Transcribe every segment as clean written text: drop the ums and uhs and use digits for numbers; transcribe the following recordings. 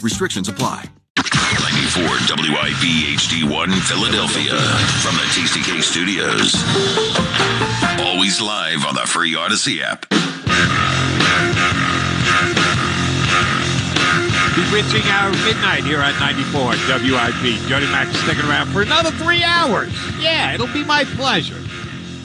Restrictions apply. 94 WIP HD1 Philadelphia from the TCK Studios. Always live on the free Odyssey app. Bewitching our midnight here at 94 WIP. Jody Mac sticking around for another 3 hours. Yeah, it'll be my pleasure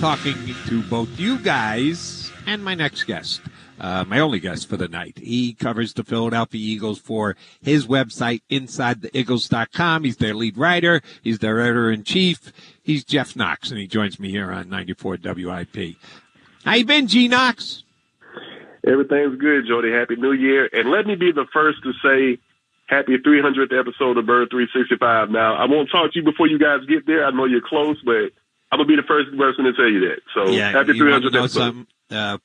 talking to both you guys and my next guest. My only guest for the night. He covers the Philadelphia Eagles for his website, InsideTheEagles.com. He's their lead writer. He's their editor-in-chief. He's Geoff Knox, and he joins me here on 94 WIP. How you been, G. Knox? Everything's good, Jody. Happy New Year. And let me be the first to say happy 300th episode of Bird 365. Now, I won't talk to you before you guys get there. I know you're close, but I'm going to be the first person to tell you that. So happy 300th episode.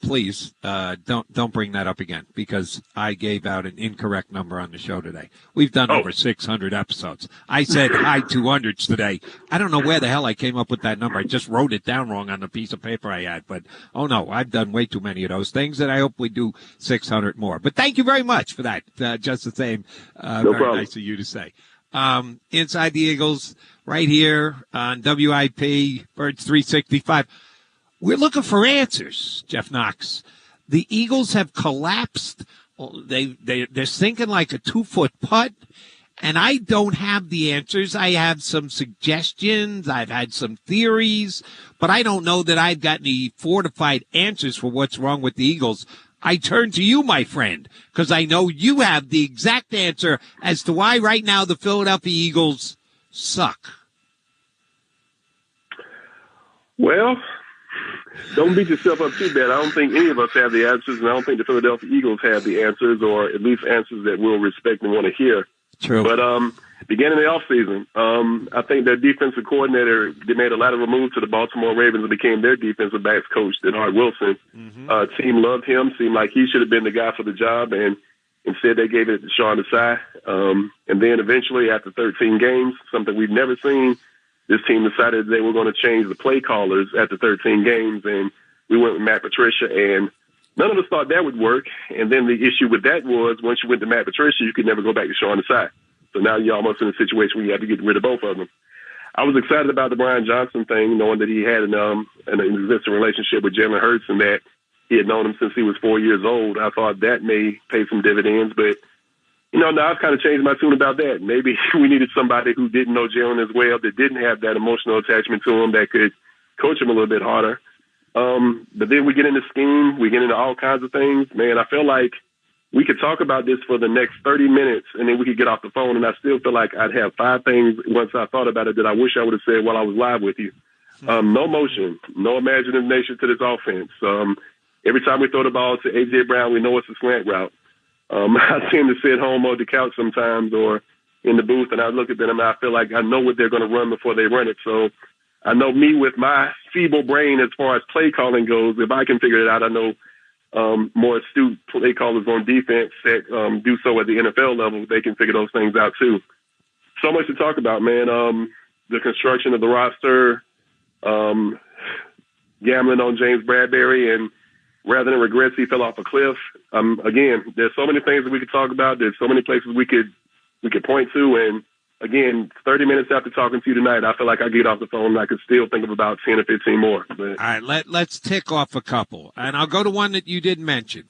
Please don't bring that up again, because I gave out an incorrect number on the show today. We've done over 600 episodes. I said high 200s today. I don't know where the hell I came up with that number. I just wrote it down wrong on the piece of paper I had. But, oh, no, I've done way too many of those things, and I hope we do 600 more. But thank you very much for that. Just the same. No very problem. Nice of you to say. Inside the Eagles, right here on WIP, Birds 365. We're looking for answers, Geoff Knox. The Eagles have collapsed. They're sinking like a 2-foot putt, and I don't have the answers. I have some suggestions. I've had some theories, but I don't know that I've got any fortified answers for what's wrong with the Eagles. I turn to you, my friend, because I know you have the exact answer as to why right now the Philadelphia Eagles suck. Well, don't beat yourself up too bad. I don't think any of us have the answers, and I don't think the Philadelphia Eagles have the answers, or at least answers that we'll respect and want to hear. True. But beginning of the offseason, I think their defensive coordinator, they made a lateral move to the Baltimore Ravens and became their defensive backs coach, Denard Wilson. Team loved him, seemed like he should have been the guy for the job, and instead they gave it to Sean Desai. And then eventually, after 13 games, something we've never seen, this team decided they were going to change the play callers after 13 games, and we went with Matt Patricia, and none of us thought that would work. And then the issue with that was once you went to Matt Patricia, you could never go back to Sean Desai. So now you're almost in a situation where you have to get rid of both of them. I was excited about the Brian Johnson thing, knowing that he had an existing relationship with Jalen Hurts and that he had known him since he was 4 years old. I thought that may pay some dividends, but now I've kind of changed my tune about that. Maybe we needed somebody who didn't know Jalen as well, that didn't have that emotional attachment to him, that could coach him a little bit harder. But then we get into scheme, we get into all kinds of things. Man, I feel like we could talk about this for the next 30 minutes, and then we could get off the phone, and I still feel like I'd have 5 things once I thought about it that I wish I would have said while I was live with you. No motion, no imagination to this offense. Every time we throw the ball to A.J. Brown, we know it's a slant route. I seem to sit home on the couch sometimes or in the booth, and I look at them and I feel like I know what they're going to run before they run it. So I know me with my feeble brain as far as play calling goes, if I can figure it out, I know more astute play callers on defense that do so at the NFL level, they can figure those things out too. So much to talk about, man. The construction of the roster, gambling on James Bradbury, and rather than regrets, he fell off a cliff. Again, there's so many things that we could talk about. There's so many places we could point to. And again, 30 minutes after talking to you tonight, I feel like I get off the phone and I could still think of about 10 or 15 more. But, all right, let's tick off a couple. And I'll go to one that you didn't mention.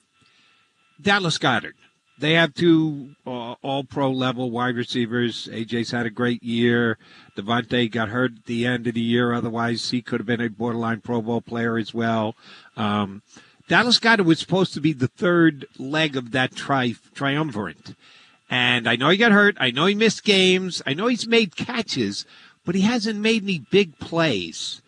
Dallas Goedert. They have 2 all-pro level wide receivers. AJ's had a great year. Devontae got hurt at the end of the year. Otherwise, he could have been a borderline Pro Bowl player as well. Dallas Goedert was supposed to be the third leg of that triumvirate. And I know he got hurt. I know he missed games. I know he's made catches, but he hasn't made any big plays.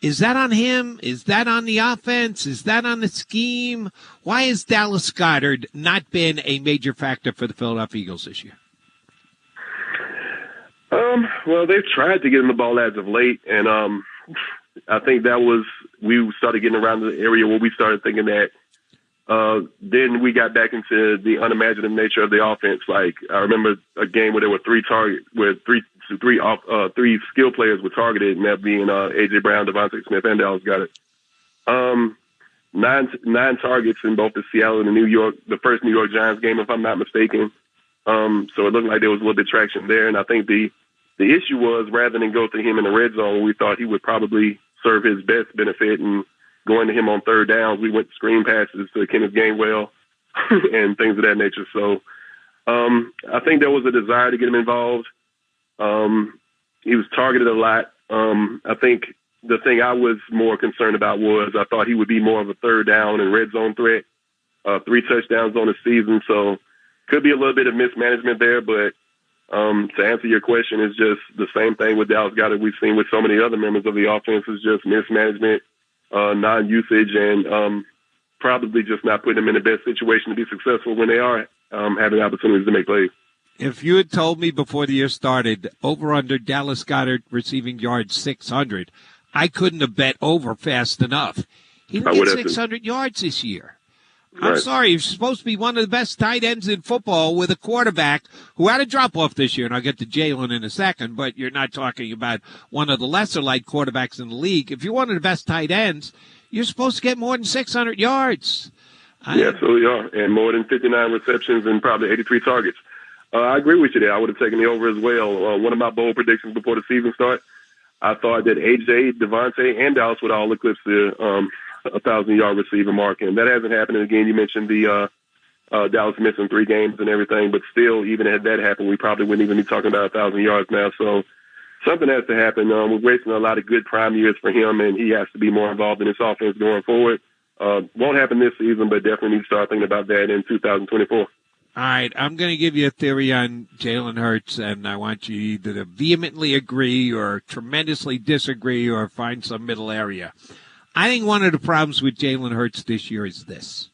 Is that on him? Is that on the offense? Is that on the scheme? Why has Dallas Goedert not been a major factor for the Philadelphia Eagles this year? Well, they've tried to get him the ball as of late, and I think that was we started getting around the area where we started thinking that then we got back into the unimaginative nature of the offense. Like I remember a game where there were 3 targets, where three skill players were targeted, and that being A.J. Brown, Devontae Smith, and Dallas Goedert. 9 targets in both the Seattle and the first New York Giants game, if I'm not mistaken. So it looked like there was a little bit of traction there. And I think the issue was, rather than go to him in the red zone, we thought he would probably serve his best benefit. And going to him on third downs, we went screen passes to Kenneth Gainwell and things of that nature. So I think there was a desire to get him involved. He was targeted a lot. I think the thing I was more concerned about was I thought he would be more of a third down and red zone threat. 3 touchdowns on the season, so could be a little bit of mismanagement there. But to answer your question, it's just the same thing with Dallas Goedert we've seen with so many other members of the offense. Is just mismanagement, non-usage, and probably just not putting them in the best situation to be successful when they are having opportunities to make plays. If you had told me before the year started, over under Dallas Goedert receiving yards 600, I couldn't have bet over fast enough. He didn't get 600 yards this year. I'm sorry, he's supposed to be one of the best tight ends in football with a quarterback who had a drop-off this year, and I'll get to Jalen in a second, but you're not talking about one of the lesser-light quarterbacks in the league. If you're one of the best tight ends, you're supposed to get more than 600 yards. Yeah, absolutely are, and more than 59 receptions and probably 83 targets. I agree with you there. I would have taken the over as well. One of my bold predictions before the season started, I thought that AJ, Devontae, and Dallas would all eclipse the 1,000-yard receiver mark, and that hasn't happened. And again, you mentioned the Dallas missing 3 games and everything, but still, even had that happened, we probably wouldn't even be talking about 1,000 yards now. So something has to happen. We're wasting a lot of good prime years for him, and he has to be more involved in this offense going forward. Won't happen this season, but definitely need to start thinking about that in 2024. All right, I'm going to give you a theory on Jalen Hurts, and I want you either to vehemently agree or tremendously disagree or find some middle area. I think one of the problems with Jalen Hurts this year is this.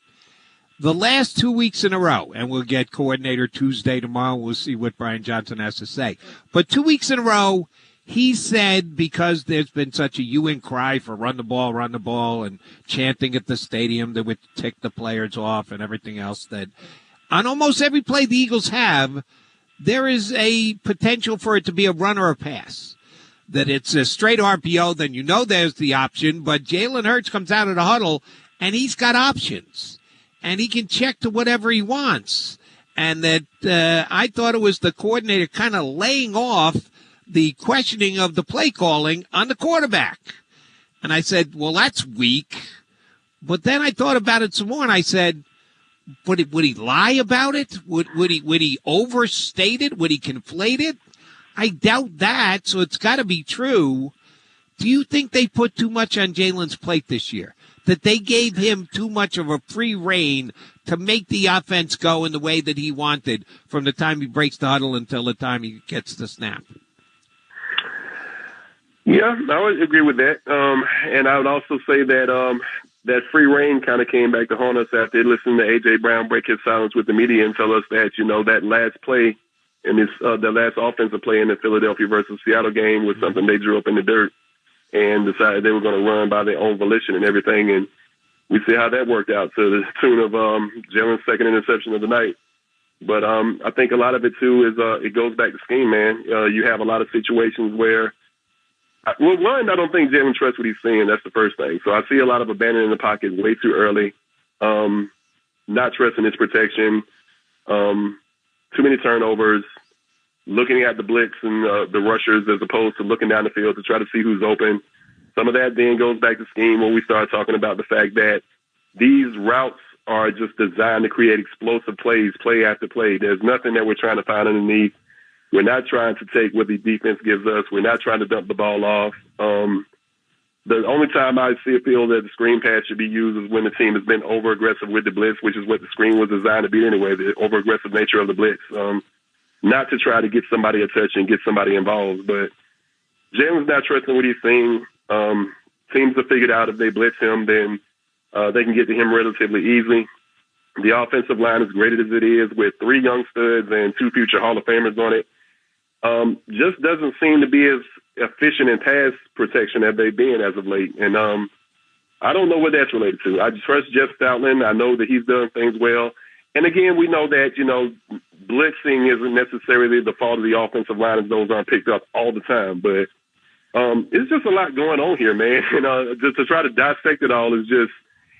The last 2 weeks in a row, and we'll get Coordinator Tuesday tomorrow, we'll see what Brian Johnson has to say. But 2 weeks in a row, he said, because there's been such a hue and cry for run the ball, and chanting at the stadium that would tick the players off and everything else, that on almost every play the Eagles have, there is a potential for it to be a run or a pass. That it's a straight RPO, then you know there's the option, but Jalen Hurts comes out of the huddle, and he's got options. And he can check to whatever he wants. And that I thought it was the coordinator kind of laying off the questioning of the play calling on the quarterback. And I said, well, that's weak. But then I thought about it some more, and I said, would he lie about it? Would he overstate it? Would he conflate it? I doubt that, so it's got to be true. Do you think they put too much on Jalen's plate this year? That they gave him too much of a free rein to make the offense go in the way that he wanted from the time he breaks the huddle until the time he gets the snap? Yeah, I would agree with that. And I would also say that that free rein kind of came back to haunt us after listening to A.J. Brown break his silence with the media and tell us that, that last play and the last offensive play in the Philadelphia versus Seattle game was something they drew up in the dirt and decided they were going to run by their own volition and everything. And we see how that worked out to the tune of Jalen's second interception of the night. But I think a lot of it, too, is it goes back to scheme, man. You have a lot of situations where, well, one, I don't think Jalen trusts what he's seeing. That's the first thing. So I see a lot of abandoning the pocket way too early, not trusting his protection, too many turnovers, looking at the blitz and the rushers as opposed to looking down the field to try to see who's open. Some of that then goes back to scheme when we start talking about the fact that these routes are just designed to create explosive plays, play after play. There's nothing that we're trying to find underneath. We're not trying to take what the defense gives us. We're not trying to dump the ball off. The only time I feel that the screen pass should be used is when the team has been over-aggressive with the blitz, which is what the screen was designed to be anyway, the over-aggressive nature of the blitz. Not to try to get somebody a touch and get somebody involved. But Jalen's not trusting what he's seeing. Teams have figured out if they blitz him, then they can get to him relatively easily. The offensive line, as great as it is, with 3 young studs and 2 future Hall of Famers on it, just doesn't seem to be as efficient in pass protection as they've been as of late. And I don't know what that's related to. I trust Jeff Stoutland. I know that he's done things well. And again, we know that, blitzing isn't necessarily the fault of the offensive line as those aren't picked up all the time. But it's just a lot going on here, man. And just to try to dissect it all is just,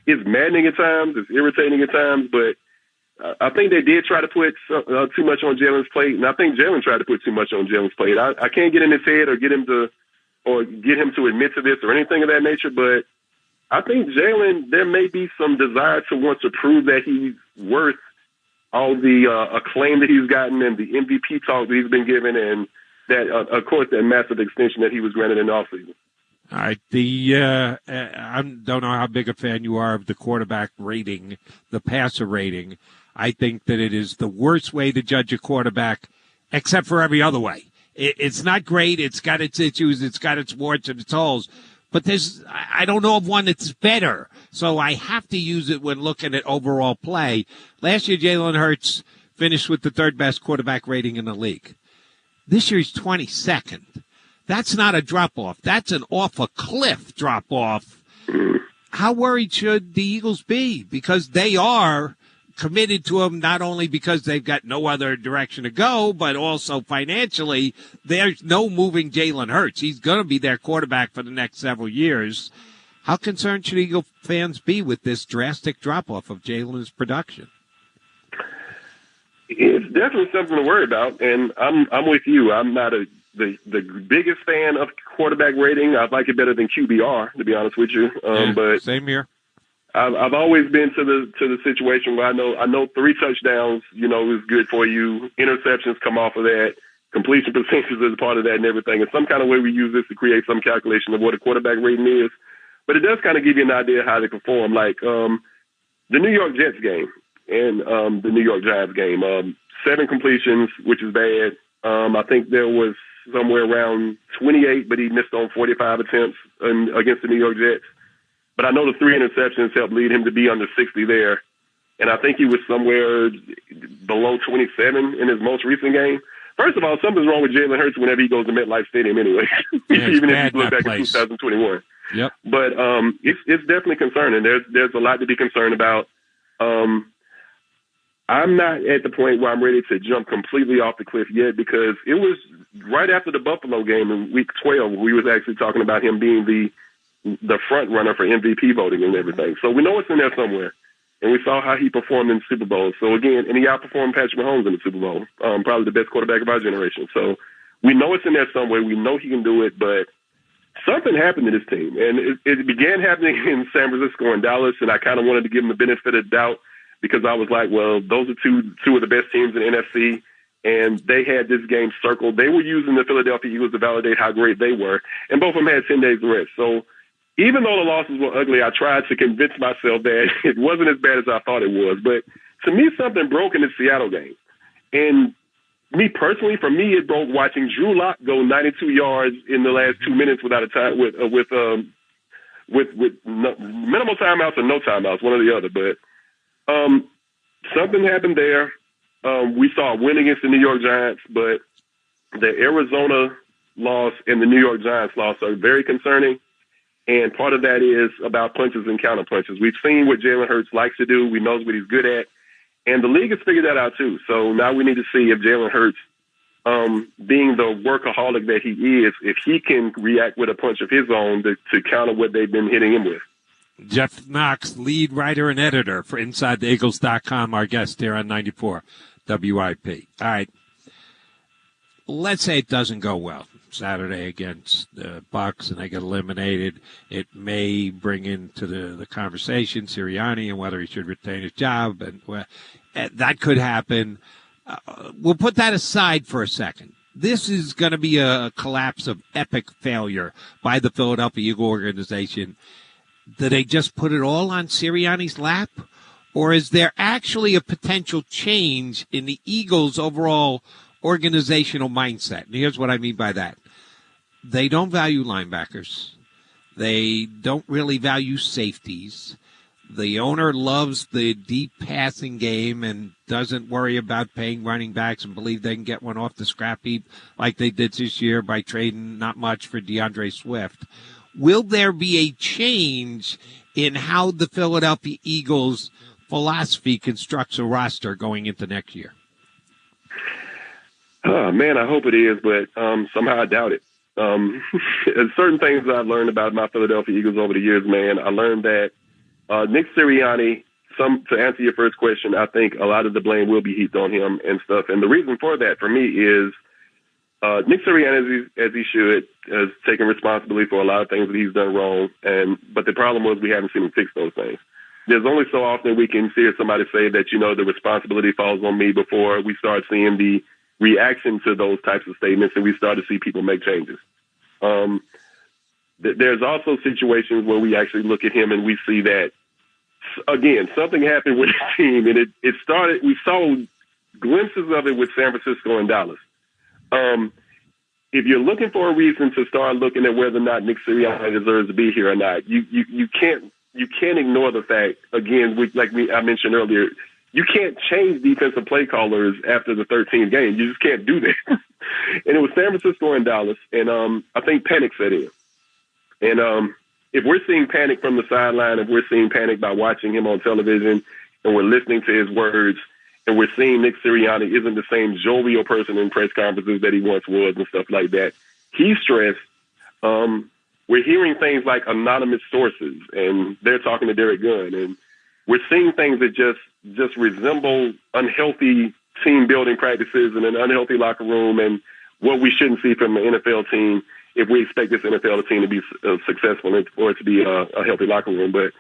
it's maddening at times, it's irritating at times, but I think they did try to put too much on Jalen's plate, and I think Jalen tried to put too much on Jalen's plate. I can't get in his head or get him to admit to this or anything of that nature, but I think Jalen, there may be some desire to want to prove that he's worth all the acclaim that he's gotten and the MVP talk that he's been given, and that, of course, that massive extension that he was granted in the offseason. All right. I don't know how big a fan you are of the quarterback rating, the passer rating. I think that it is the worst way to judge a quarterback, except for every other way. It's not great. It's got its issues. It's got its warts and its holes. But I don't know of one that's better. So I have to use it when looking at overall play. Last year, Jalen Hurts finished with the third best quarterback rating in the league. This year, he's 22nd. That's not a drop-off. That's an off-a-cliff drop-off. How worried should the Eagles be? Because they are committed to him, not only because they've got no other direction to go, but also financially, there's no moving Jalen Hurts. He's going to be their quarterback for the next several years. How concerned should Eagle fans be with this drastic drop-off of Jalen's production? It's definitely something to worry about, and I'm with you. I'm not the biggest fan of quarterback rating. I like it better than QBR, to be honest with you. But same here. I've always been to the situation where I know 3 touchdowns, is good for you. Interceptions come off of that. Completion percentages is a part of that and everything. In some kind of way, we use this to create some calculation of what a quarterback rating is. But it does kind of give you an idea of how they perform. Like the New York Jets game and the New York Giants game, 7 completions, which is bad. I think there was somewhere around 28, but he missed on 45 attempts against the New York Jets. But I know the 3 interceptions helped lead him to be under 60 there. And I think he was somewhere below 27 in his most recent game. First of all, something's wrong with Jalen Hurts whenever he goes to MetLife Stadium anyway, even if you look back at 2021. Yep. But it's definitely concerning. There's a lot to be concerned about. I'm not at the point where I'm ready to jump completely off the cliff yet, because it was right after the Buffalo game in Week 12 we was actually talking about him being the front runner for MVP voting and everything. So we know it's in there somewhere. And we saw how he performed in the Super Bowl. So again, and he outperformed Patrick Mahomes in the Super Bowl, probably the best quarterback of our generation. So we know it's in there somewhere. We know he can do it, but something happened to this team. And it began happening in San Francisco and Dallas, and I kind of wanted to give him the benefit of the doubt, because I was like, well, those are two of the best teams in the NFC, and they had this game circled. They were using the Philadelphia Eagles to validate how great they were, and both of them had 10 days of rest. So even though the losses were ugly, I tried to convince myself that it wasn't as bad as I thought it was. But to me, something broke in the Seattle game. And me personally, for me, it broke watching Drew Lock go 92 yards in the last 2 minutes without a time, with minimal timeouts or no timeouts, one or the other. But something happened there. We saw a win against the New York Giants, but the Arizona loss and the New York Giants loss are very concerning. And part of that is about punches and counter punches. We've seen what Jalen Hurts likes to do. We know what he's good at. And the league has figured that out too. So now we need to see if Jalen Hurts, being the workaholic that he is, if he can react with a punch of his own to counter what they've been hitting him with. Geoff Knox, lead writer and editor for InsideTheEagles.com, our guest here on 94 WIP. All right. Let's say it doesn't go well Saturday against the Bucs and they get eliminated. It may bring into the conversation Sirianni and whether he should retain his job, and that could happen. We'll put that aside for a second. This is going to be a collapse of epic failure by the Philadelphia Eagle organization. Do they just put it all on Sirianni's lap? Or is there actually a potential change in the Eagles' overall organizational mindset? And here's what I mean by that. They don't value linebackers. They don't really value safeties. The owner loves the deep passing game and doesn't worry about paying running backs and believe they can get one off the scrap heap like they did this year by trading not much for DeAndre Swift. Will there be a change in how the Philadelphia Eagles philosophy constructs a roster going into next year? Oh, man, I hope it is, but somehow I doubt it. Certain things I've learned about my Philadelphia Eagles over the years, man. I learned that Nick Sirianni to answer your first question, I think a lot of the blame will be heaped on him and stuff. And the reason for that for me is Nick Sirianni, as he should, has taken responsibility for a lot of things that he's done wrong. But the problem was we haven't seen him fix those things. There's only so often we can hear somebody say that, the responsibility falls on me before we start seeing the reaction to those types of statements and we start to see people make changes. There's also situations where we actually look at him and we see that, again, something happened with the team, and it started, we saw glimpses of it with San Francisco and Dallas. If you're looking for a reason to start looking at whether or not Nick Sirianni deserves to be here or not, you can't ignore the fact, again, I mentioned earlier, you can't change defensive play callers after the 13th game. You just can't do that. And it was San Francisco and Dallas, and I think panic set in. And if we're seeing panic from the sideline, if we're seeing panic by watching him on television and we're listening to his words, and we're seeing Nick Sirianni isn't the same jovial person in press conferences that he once was and stuff like that, he's stressed. We're hearing things like anonymous sources, and they're talking to Derek Gunn, and we're seeing things that just resemble unhealthy team building practices and an unhealthy locker room and what we shouldn't see from an NFL team if we expect this NFL team to be successful or to be a healthy locker room. But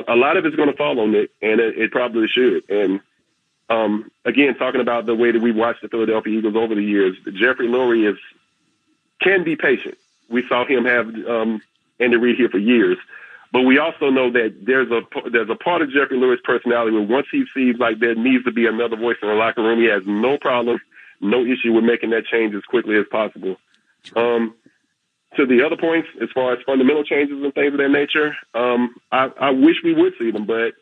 a lot of it's going to fall on Nick, and it probably should. And again, talking about the way that we've watched the Philadelphia Eagles over the years, Jeffrey Lurie can be patient. We saw him have Andy Reid here for years. But we also know that there's a part of Jeffrey Lurie's personality where once he sees like there needs to be another voice in the locker room, he has no problem, no issue with making that change as quickly as possible. To the other points, as far as fundamental changes and things of that nature, I wish we would see them, but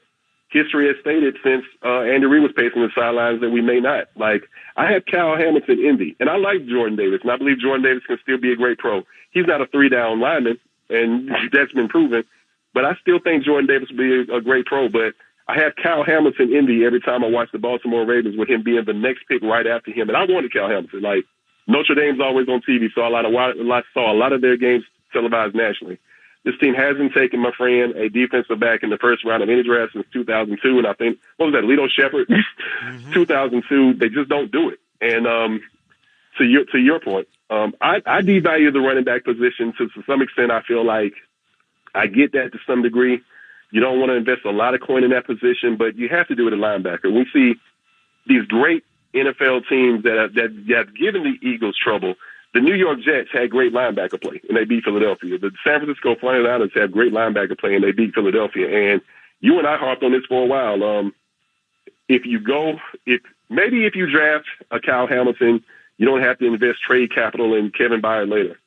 history has stated since Andy Reid was pacing the sidelines that we may not. Like, I have Kyle Hamilton envy, and I like Jordan Davis, and I believe Jordan Davis can still be a great pro. He's not a three-down lineman, and that's been proven. But I still think Jordan Davis will be a great pro. But I have Kyle Hamilton envy every time I watch the Baltimore Ravens with him being the next pick right after him. And I wanted Kyle Hamilton. Like, Notre Dame's always on TV, saw a lot of their games televised nationally. This team hasn't taken, my friend, a defensive back in the first round of any draft since 2002. And I think, what was that, Lito Shepherd? 2002. They just don't do it. And to your point, I devalue the running back position to some extent. I feel like I get that to some degree. You don't want to invest a lot of coin in that position, but you have to do it at linebacker. We see these great NFL teams that have given the Eagles trouble. The New York Jets had great linebacker play, and they beat Philadelphia. The San Francisco 49ers have great linebacker play, and they beat Philadelphia. And you and I harped on this for a while. If you draft a Kyle Hamilton, you don't have to invest trade capital in Kevin Byard later.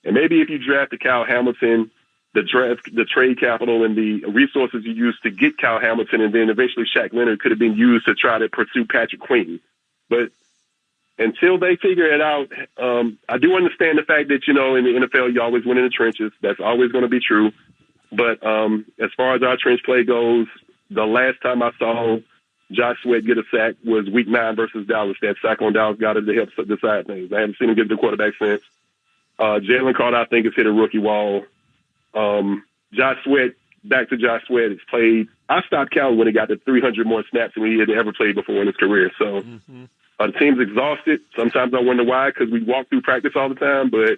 And maybe if you draft a Kyle Hamilton, the trade capital and the resources you use to get Kyle Hamilton and then eventually Shaq Leonard could have been used to try to pursue Patrick Queen. But until they figure it out, I do understand the fact that, in the NFL, you always win in the trenches. That's always going to be true. But as far as our trench play goes, the last time I saw Josh Sweat get a sack was Week 9 versus Dallas. That sack on Dallas got it to help decide things. I haven't seen him get to the quarterback since. Jalen Carter, I think, has hit a rookie wall. Josh Sweat, back to Josh Sweat, has played. I stopped counting when he got to 300 more snaps than he had ever played before in his career. So the team's exhausted. Sometimes I wonder why, because we walk through practice all the time, but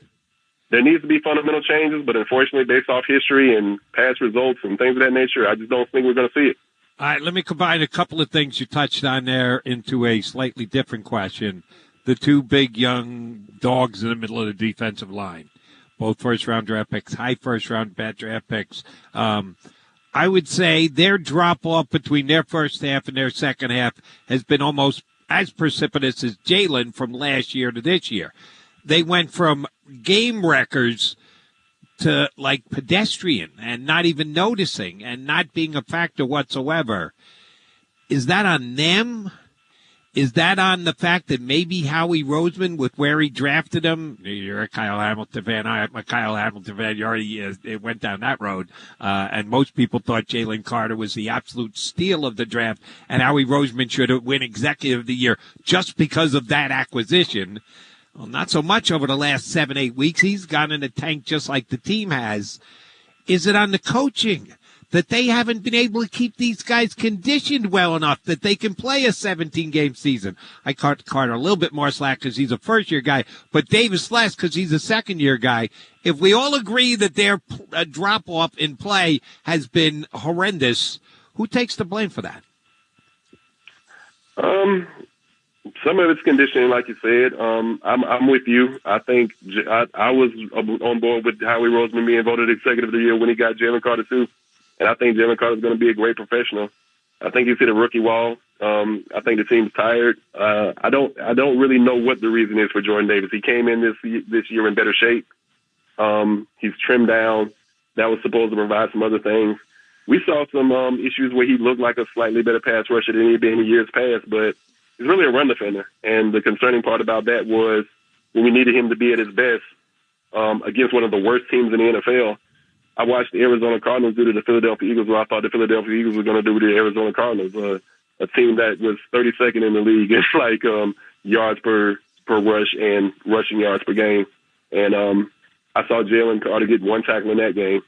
there needs to be fundamental changes. But unfortunately, based off history and past results and things of that nature, I just don't think we're going to see it. All right, let me combine a couple of things you touched on there into a slightly different question. The two big young dogs in the middle of the defensive line. Both first-round draft picks, high first-round bad draft picks. I would say their drop-off between their first half and their second half has been almost as precipitous as Jalen from last year to this year. They went from game wreckers to, like, pedestrian and not even noticing and not being a factor whatsoever. Is that on them? Is that on the fact that maybe Howie Roseman, with where he drafted him, you're a Kyle Hamilton fan, I'm a Kyle Hamilton fan, you already it went down that road, and most people thought Jalen Carter was the absolute steal of the draft, and Howie Roseman should have win Executive of the Year just because of that acquisition. Well, not so much over the last 7-8 weeks. He's gone in the tank just like the team has. Is it on the coaching? that they haven't been able to keep these guys conditioned well enough that they can play a 17-game season. I cut Carter a little bit more slack because he's a first-year guy, but Davis less because he's a second-year guy. If we all agree that their drop-off in play has been horrendous, who takes the blame for that? Some of it's conditioning, like you said. I'm with you. I think I was on board with Howie Roseman being voted Executive of the Year when he got Jalen Carter too, and I think Jalen Carter is going to be a great professional. I think he's hit a rookie wall. I think the team's tired. I don't really know what the reason is for Jordan Davis. He came in this year in better shape. He's trimmed down. That was supposed to provide some other things. We saw some issues where he looked like a slightly better pass rusher than he'd been in years past, but he's really a run defender. And the concerning part about that was when we needed him to be at his best against one of the worst teams in the NFL. I watched the Arizona Cardinals do to the Philadelphia Eagles what I thought the Philadelphia Eagles were going to do to the Arizona Cardinals, a team that was 32nd in the league. It's like yards per rush and rushing yards per game. And I saw Jalen Carter get one tackle in that game.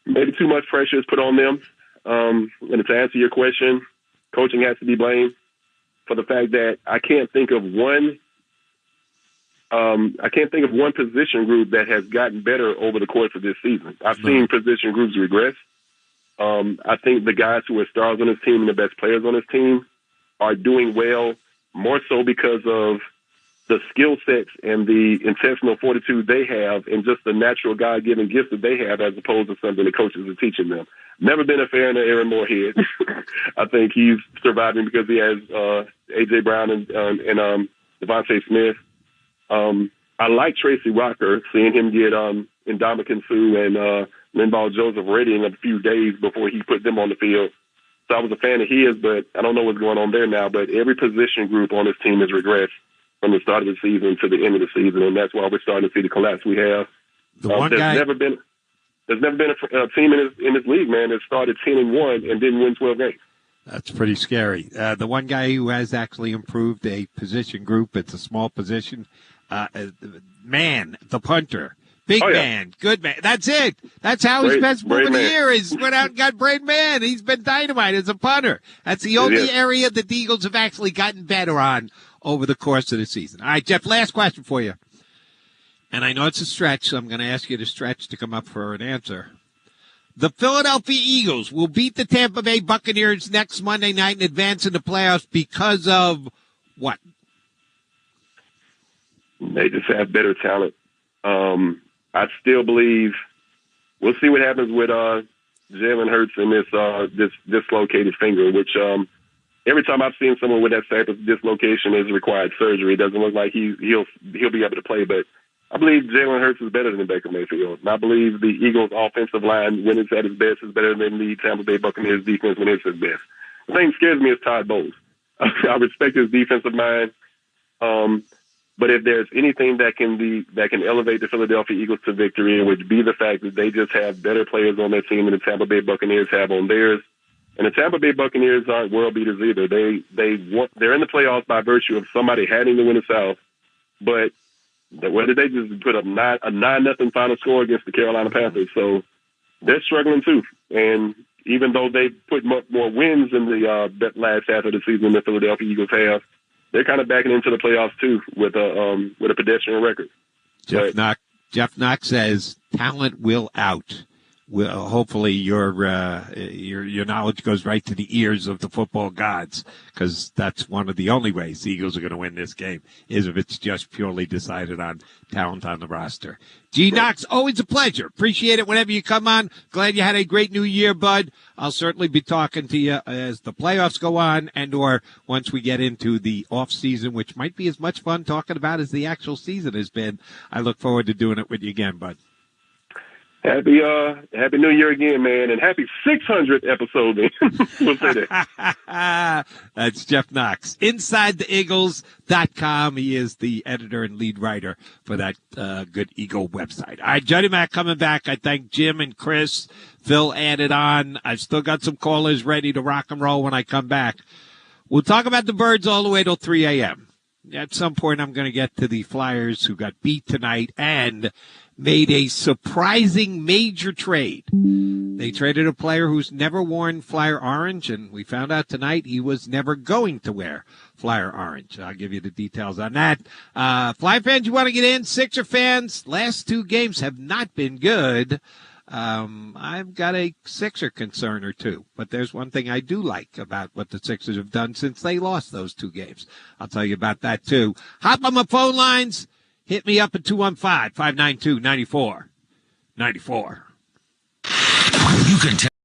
Maybe too much pressure is put on them. And to answer your question, coaching has to be blamed for the fact that I can't think of one position group that has gotten better over the course of this season. I've seen position groups regress. I think the guys who are stars on his team and the best players on his team are doing well, more so because of the skill sets and the intentional fortitude they have and just the natural God-given gifts that they have as opposed to something the coaches are teaching them. Never been a fan of Aaron Moorhead. I think he's surviving because he has A.J. Brown and Devontae Smith. I like Tracy Rocker, seeing him get Ndamukong Suh and Linval Joseph ready in a few days before he put them on the field. So I was a fan of his, but I don't know what's going on there now. But every position group on this team has regressed from the start of the season to the end of the season, and that's why we're starting to see the collapse we have. There's never been a team in this league, man, that started 10-1 and didn't win 12 games. That's pretty scary. The one guy who has actually improved a position group, it's a small position, the punter. Big man, good man. That's it. That's how his best move of the year is. Went out and got Braid Man. He's been dynamite as a punter. That's the only area that the Eagles have actually gotten better on over the course of the season. All right, Jeff, last question for you. And I know it's a stretch, so I'm going to ask you to stretch to come up for an answer. The Philadelphia Eagles will beat the Tampa Bay Buccaneers next Monday night and advance in the playoffs because of what? They just have better talent. I still believe we'll see what happens with Jalen Hurts and this dislocated finger, which every time I've seen someone with that type of dislocation has required surgery. It doesn't look like he'll be able to play, but I believe Jalen Hurts is better than Baker Mayfield. And I believe the Eagles' offensive line, when it's at its best, is better than the Tampa Bay Buccaneers' defense when it's at its best. The thing that scares me is Todd Bowles. I respect his defensive mind. But if there's anything that can elevate the Philadelphia Eagles to victory, it would be the fact that they just have better players on their team than the Tampa Bay Buccaneers have on theirs. And the Tampa Bay Buccaneers aren't world beaters either. They're in the playoffs by virtue of somebody having to win the South. But whether they just put up a 9-0 final score against the Carolina Panthers, so they're struggling too. And even though they put more wins in the last half of the season than the Philadelphia Eagles have, they're kind of backing into the playoffs too with a pedestrian record. Jeff Knox says talent will out. Well, hopefully your knowledge goes right to the ears of the football gods, because that's one of the only ways the Eagles are going to win this game is if it's just purely decided on talent on the roster. G. Knox, always a pleasure. Appreciate it whenever you come on. Glad you had a great new year, bud. I'll certainly be talking to you as the playoffs go on and or once we get into the off season, which might be as much fun talking about as the actual season has been. I look forward to doing it with you again, bud. Happy New Year again, man, and happy 600th episode. We'll say that. That's Jeff Knox. InsideTheEagles.com. He is the editor and lead writer for that good Eagle website. All right, Jody Mac coming back. I thank Jim and Chris. Phil added on. I've still got some callers ready to rock and roll when I come back. We'll talk about the Birds all the way till 3 a.m. At some point, I'm going to get to the Flyers who got beat tonight and made a surprising major trade. They traded a player who's never worn Flyer orange, and we found out tonight he was never going to wear Flyer orange. I'll give you the details on that. Flyer fans, you want to get in? Sixer fans, last 2 games have not been good. I've got a Sixer concern or two, but there's one thing I do like about what the Sixers have done since they lost those 2 games. I'll tell you about that, too. Hop on my phone lines. Hit me up at 215-592-9494. You can tell.